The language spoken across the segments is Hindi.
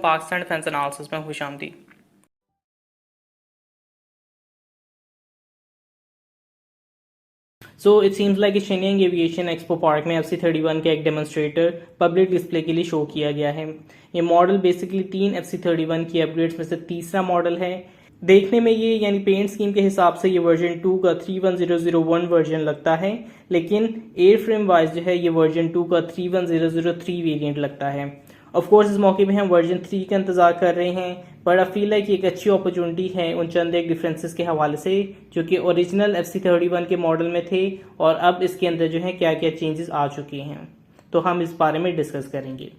पाकिस्तान डिफेंस एनालिसिस में खुशामदीद। So it seems like Shenyang aviation expo park में FC-31 का एक डेमोन्स्ट्रेटर पब्लिक डिस्प्ले के लिए शो किया गया है। ये मॉडल बेसिकली 3 FC-31 की अपग्रेड्स में से तीसरा मॉडल है। देखने में ये यानी पेंट स्कीम के हिसाब से ये वर्जन 2 का 31001 वर्जन लगता है, लेकिन एयर फ्रेम वाइज जो है ये वर्जन 2 का 31003 वेरिएंट लगता है। ऑफ कोर्स इस मौके पे हम वर्जन 3 का इंतजार कर रहे हैं, बट आई फील लाइक एक अच्छी अपॉर्चुनिटी है उन चंद एक डिफरेंसेस के हवाले से जो कि ओरिजिनल FC-31 के मॉडल में थे और अब इसके अंदर जो है क्या क्या चेंजेस आ चुके हैं, तो हम इस बारे में डिस्कस करेंगे।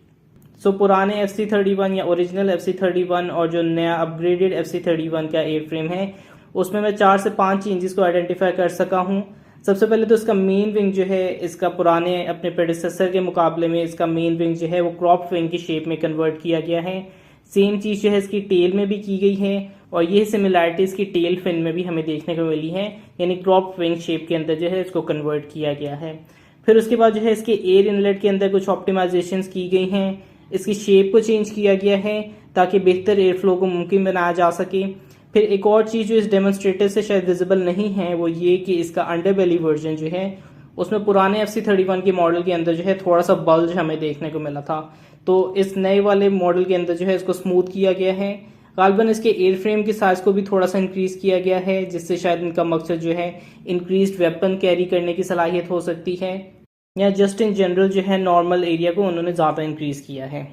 पुराने FC-31 या ओरिजिनल FC-31 और जो नया अपग्रेडेड FC-31 का एयर फ्रेम है उसमें मैं 4 से 5 चेंजेस को आइडेंटिफाई कर सका हूँ। सबसे पहले तो इसका मेन विंग जो है इसका पुराने अपने प्रेडिसेसर के मुकाबले में इसका मेन विंग जो है वो क्रॉप्ड विंग की शेप में कन्वर्ट किया गया है। सेम चीज़ जो है इसकी टेल में भी की गई है और ये सिमिलैरिटी इसकी टेल फिन में भी हमें देखने को मिली है, यानी क्रॉप्ड विंग शेप के अंदर जो है इसको कन्वर्ट किया गया है। फिर उसके बाद जो है इसके एयर इनलेट के अंदर कुछ ऑप्टिमाइजेशन की गई हैं। इसकी शेप को चेंज किया गया है ताकि बेहतर एयर फ्लो को मुमकिन बनाया जा सके। फिर एक और चीज़ जो इस डेमोन्स्ट्रेटर से शायद विजिबल नहीं है वो ये कि इसका अंडरबेली वर्जन जो है उसमें पुराने FC-31 के मॉडल के अंदर जो है थोड़ा सा बल्ज हमें देखने को मिला था, तो इस नए वाले मॉडल के अंदर जो है इसको स्मूथ किया गया है। गालबन इसके एयर फ्रेम के साइज को भी थोड़ा सा इंक्रीज किया गया है जिससे शायद इनका मकसद जो है इंक्रीज्ड वेपन कैरी करने की सलाहियत हो सकती है, या जस्ट इन जनरल जो है नॉर्मल एरिया को उन्होंने ज़्यादा इंक्रीज किया है।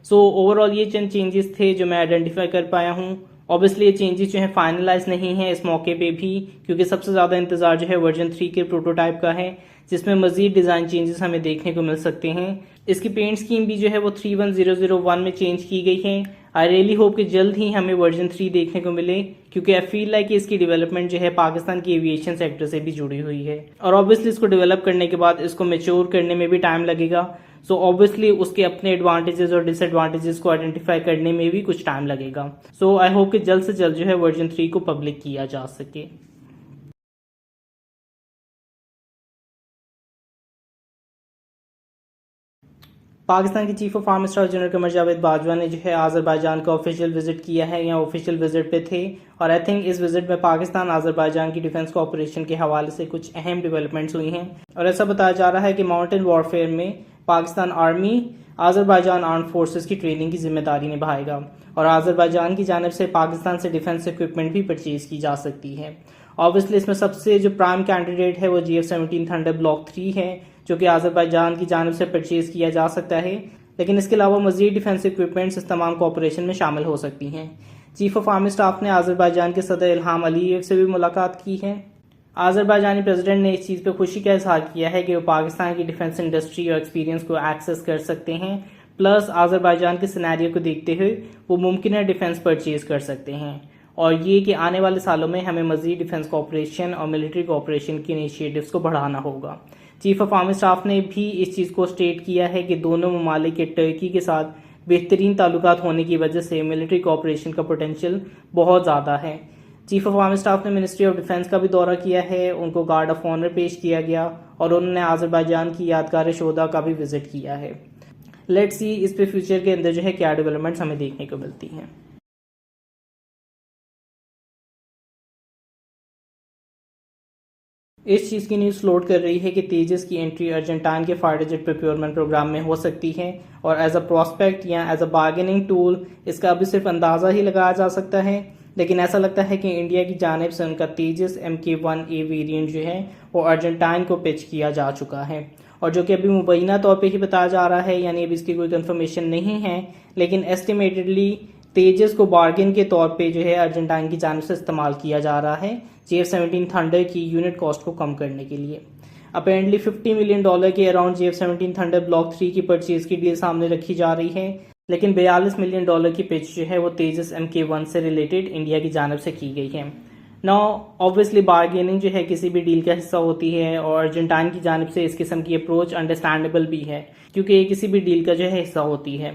सो ओवरऑल ये चंद चेंजेस थे जो मैं आइडेंटिफाई कर पाया हूँ। ऑब्वियसली ये चेंजेस जो है फाइनलाइज नहीं है इस मौके पे भी, क्योंकि सबसे ज़्यादा इंतजार जो है वर्जन 3 के प्रोटोटाइप का है जिसमें मजीद डिज़ाइन चेंजेस हमें देखने को मिल सकते हैं। इसकी पेंट स्कीम भी जो है वो 31001 में चेंज की गई है। आई रियली होप कि जल्द ही हमें वर्जन 3 देखने को मिले, क्योंकि आई फील लाइक इसकी डेवलपमेंट जो है पाकिस्तान की एविएशन सेक्टर से भी जुड़ी हुई है और ऑब्वियसली इसको डेवलप करने के बाद इसको मेच्योर करने में भी टाइम लगेगा। सो ऑब्वियसली उसके अपने एडवांटेजेस और डिसएडवांटेजेस को आइडेंटिफाई करने में भी कुछ टाइम लगेगा। सो आई होप कि जल्द से जल्द जो है वर्जन 3 को पब्लिक किया जा सके। पाकिस्तान के chief of army staff general Qamar Javed Bajwa ने जो है आज़रबाईजान का ऑफिशियल विजिट किया है या ऑफिशियल विजिट पे थे, और आई थिंक इस विजिट में पाकिस्तान आज़रबाईजान की डिफेंस कोऑपरेशन के हवाले से कुछ अहम डेवलपमेंट्स हुई हैं। और ऐसा बताया जा रहा है कि माउंटेन वॉरफेयर में Pakistan army Azerbaijan arm forces की ट्रेनिंग की जिम्मेदारी निभाएगा और आज़रबाईजान की जानिब से पाकिस्तान से डिफेंस इक्विपमेंट भी परचेज की जा सकती है। ऑब्वियसली इसमें सबसे जो प्राइम कैंडिडेट है वो GF-17 थंडर ब्लॉक 3 है जो कि आज़रबाईजान की जानिब से परचेज किया जा सकता है, लेकिन इसके अलावा मजीद डिफेंस इक्विपमेंट्स इस तमाम कोऑपरेशन में शामिल हो सकती हैं। चीफ ऑफ आर्मी स्टाफ ने आज़रबाईजान के सदर इल्हाम अलीयेव से भी मुलाकात की है। आज़रबाईजानी प्रेसिडेंट ने इस चीज़ पर खुशी का इजहार किया है कि वो पाकिस्तान की डिफेंस इंडस्ट्री और एक्सपीरियंस को एक्सेस कर सकते हैं, प्लस आज़रबाईजान के सिनेरियो को देखते हुए वो मुमकिन डिफेंस परचेज कर सकते हैं, और ये कि आने वाले सालों में हमें मजीद डिफेंस कोऑपरेशन और मिलिट्री कोऑपरेशन के इनिशिएटिव्स को बढ़ाना होगा। चीफ ऑफ आर्मी स्टाफ ने भी इस चीज़ को स्टेट किया है कि दोनों ममालिक के टर्की के साथ बेहतरीन ताल्लुकात होने की वजह से मिलिट्री कोऑपरेशन का पोटेंशियल बहुत ज़्यादा है। चीफ ऑफ आर्मी स्टाफ ने मिनिस्ट्री ऑफ डिफेंस का भी दौरा किया है, उनको गार्ड ऑफ ऑनर पेश किया गया और उन्होंने आज़रबाईजान की यादगार शोधा का भी विजिट किया है। लेट्स सी इस पे फ्यूचर के अंदर जो है क्या डेवलपमेंट्स हमें देखने को मिलती हैं। इस चीज़ की न्यूज़ फ्लोट कर रही है कि तेजस की एंट्री अर्जेंटाइन के फाइटर जेट प्रोक्योरमेंट प्रोग्राम में हो सकती है, और एज अ प्रोस्पेक्ट या एज अ बार्गेनिंग टूल इसका अभी सिर्फ अंदाज़ा ही लगाया जा सकता है, लेकिन ऐसा लगता है कि इंडिया की जानिब से उनका तेजस MK-1A वेरिएंट जो है वो अर्जेंटाइन को पिच किया जा चुका है, और जो कि अभी मुबैना तौर पे ही बताया जा रहा है, यानी अभी इसकी कोई कंफर्मेशन नहीं है, लेकिन एस्टिमेटेडली तेजस को बार्गेन के तौर पे जो है अर्जेंटाइन की जानिब से इस्तेमाल किया जा रहा है GF-17 थंडर की यूनिट कॉस्ट को कम करने के लिए। अपेरेंटली $50 मिलियन के अराउंड GF-17 थंडर ब्लॉक 3 की परचेज की डील सामने रखी जा रही है, लेकिन $42 मिलियन की पिच जो है वो तेजस MK-1 से रिलेटेड इंडिया की जानिब से की गई है। नाउ ऑब्वियसली बार्गेनिंग जो है किसी भी डील का हिस्सा होती है और अर्जेंटाइन की जानिब से इस किस्म की अप्रोच अंडरस्टैंडेबल भी है, क्योंकि ये किसी भी डील का जो है हिस्सा होती है।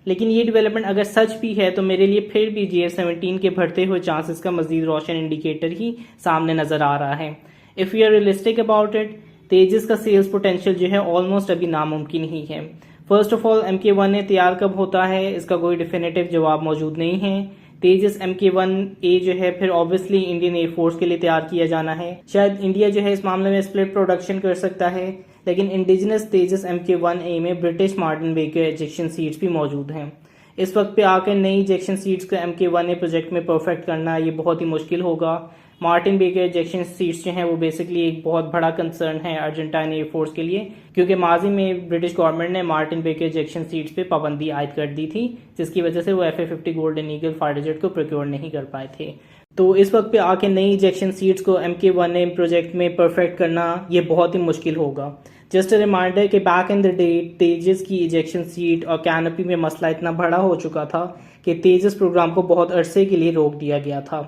लेकिन ये डेवलपमेंट अगर सच भी है तो मेरे लिए फिर भी GF-17 के बढ़ते हुए चांसेस का मजीद रोशन इंडिकेटर ही सामने नजर आ रहा है। If you are realistic about it, Tejas का सेल्स पोटेंशियल जो है ऑलमोस्ट अभी नामुमकिन ही है। फर्स्ट ऑफ ऑल MK1A तैयार कब होता है, इसका कोई डिफिनेटिव जवाब मौजूद नहीं है। तेजस MK1A जो है फिर ऑब्वियसली इंडियन एयरफोर्स के लिए तैयार किया जाना है। शायद इंडिया जो है इस मामले में स्प्लिट प्रोडक्शन कर सकता है, लेकिन इंडिजिनस तेजस MK1A में British Martin baker ejection seats भी मौजूद हैं। इस वक्त पे आकर नई इजेक्शन सीट्स को MK1A प्रोजेक्ट में परफेक्ट करना ये बहुत ही मुश्किल होगा। मार्टिन बेकर इजेक्शन सीट्स जो हैं वो बेसिकली एक बहुत बड़ा कंसर्न है अर्जेंटाइन एयरफोर्स के लिए, क्योंकि माजी में ब्रिटिश गवर्नमेंट ने मार्टिन बेकर इजेक्शन सीट्स पे पाबंदी आयद कर दी थी, जिसकी वजह से वो FA-50 golden eagle fighter jet को प्रोक्योर नहीं कर पाए थे। तो इस वक्त पे आके नई इजेक्शन सीट्स को MK1A प्रोजेक्ट में परफेक्ट करना ये बहुत ही मुश्किल होगा। जस्ट अ रिमाइंडर कि बैक इन द डे तेजस की इजेक्शन सीट और कैनोपी में मसला इतना बड़ा हो चुका था कि तेजस प्रोग्राम को बहुत अरसे के लिए रोक दिया गया था।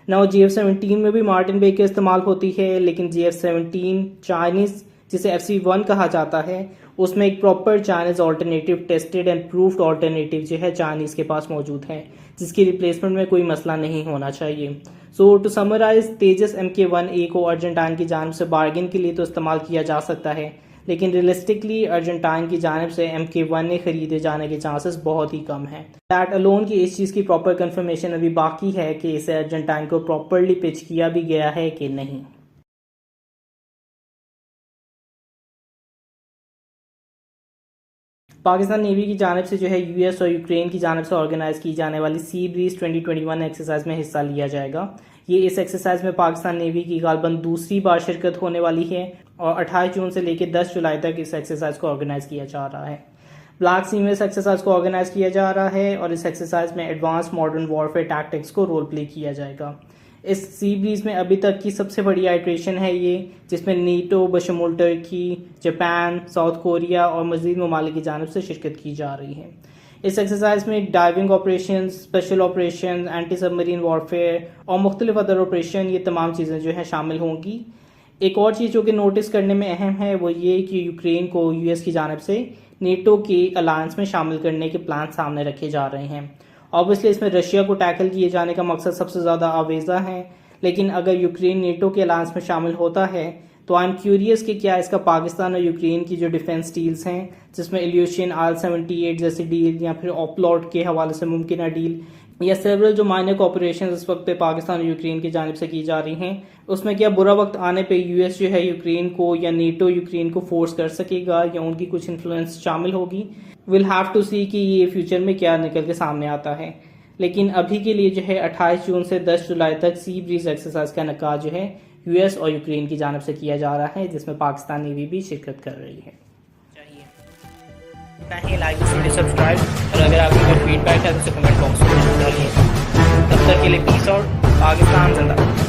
नाउ GF-17 में भी मार्टिन बेकर इस्तेमाल होती है, लेकिन GF-17 चाइनीज जिसे FC-1 कहा जाता है उसमें एक proper Chinese alternative tested and proofed alternative जो है चाइनीज के पास मौजूद है, जिसकी रिप्लेसमेंट में कोई मसला नहीं होना चाहिए। सो टू समराइज, तेजस MK1A को अर्जेंटाइन की जानिब से बार्गेन के लिए तो इस्तेमाल किया जा सकता है, लेकिन रियलिस्टिकली अर्जेंटाइन की जानिब से MK1A खरीदे जाने के चांसेस बहुत ही कम हैं। दैट अलोन की इस चीज़ की प्रॉपर कंफर्मेशन अभी बाकी है कि इसे अर्जेंटाइन को प्रॉपरली पिच किया भी गया है कि नहीं। पाकिस्तान नेवी की जानिब से जो है US और यूक्रेन की जानिब से ऑर्गेनाइज की जाने वाली सी ब्रीज 2021 एक्सरसाइज में हिस्सा लिया जाएगा। ये इस एक्सरसाइज में पाकिस्तान नेवी की गालबन दूसरी बार शिरकत होने वाली है और 28 जून से लेकर 10 जुलाई तक इस एक्सरसाइज को ऑर्गेनाइज किया जा रहा है। ब्लैक सी में इस एक्सरसाइज को ऑर्गेनाइज किया जा रहा है और इस एक्सरसाइज में एडवांस मॉडर्न वॉरफेयर टैक्टिक्स को रोल प्ले किया जाएगा। इस सी ब्रीज में अभी तक की सबसे बड़ी आइट्रेशन है ये, जिसमें नीटो बशमूल टर्की, जापान, साउथ कोरिया और मजीद ममालिक की जानिब से शिरकत की जा रही है। इस एक्सरसाइज में diving operation, special operation, anti submarine warfare और मुख्तलिफ अदर ऑपरेशन, ये तमाम चीज़ें जो हैं शामिल होंगी। एक और चीज़ जो कि नोटिस करने में अहम है वो ये कि यूक्रेन को US की जानिब से नेटो के अलायंस में शामिल करने के प्लान सामने रखे जा रहे हैं। ऑब्वियसली इसमें रशिया को टैकल किए जाने का मकसद सबसे ज़्यादा आवेज़ा है, लेकिन अगर यूक्रेन नेटो के अलायंस में शामिल होता है तो आई एम क्यूरियस कि क्या इसका पाकिस्तान और यूक्रेन की जो डिफेंस डील्स हैं, जिसमें इल्यूशन IL-78 जैसी डील या फिर ऑपलॉट के हवाले से मुमकिन डील या सेवरल जो माइनर कॉपरेशन इस वक्त पे पाकिस्तान और यूक्रेन की जानिब से की जा रही हैं, उसमें क्या बुरा वक्त आने पे US जो है यूक्रेन को या नेटो यूक्रेन को फोर्स कर सकेगा या उनकी कुछ इन्फ्लुएंस शामिल होगी। विल हैव टू सी कि ये फ्यूचर में क्या निकल के सामने आता है। लेकिन अभी के लिए जो है 28 जून से 10 जुलाई तक सी ब्रीज एक्सरसाइज का इनेकाद जो है US और यूक्रेन की जानिब से किया जा रहा है, जिसमें पाकिस्तान नेवी भी शिरकत कर रही है। चाहिए लाइक वीडियो सब्सक्राइब, और अगर आपको कोई फीडबैक है तो कमेंट बॉक्स में डालिए। तब तक के लिए पीस आउट, पाकिस्तान जिंदाबाद।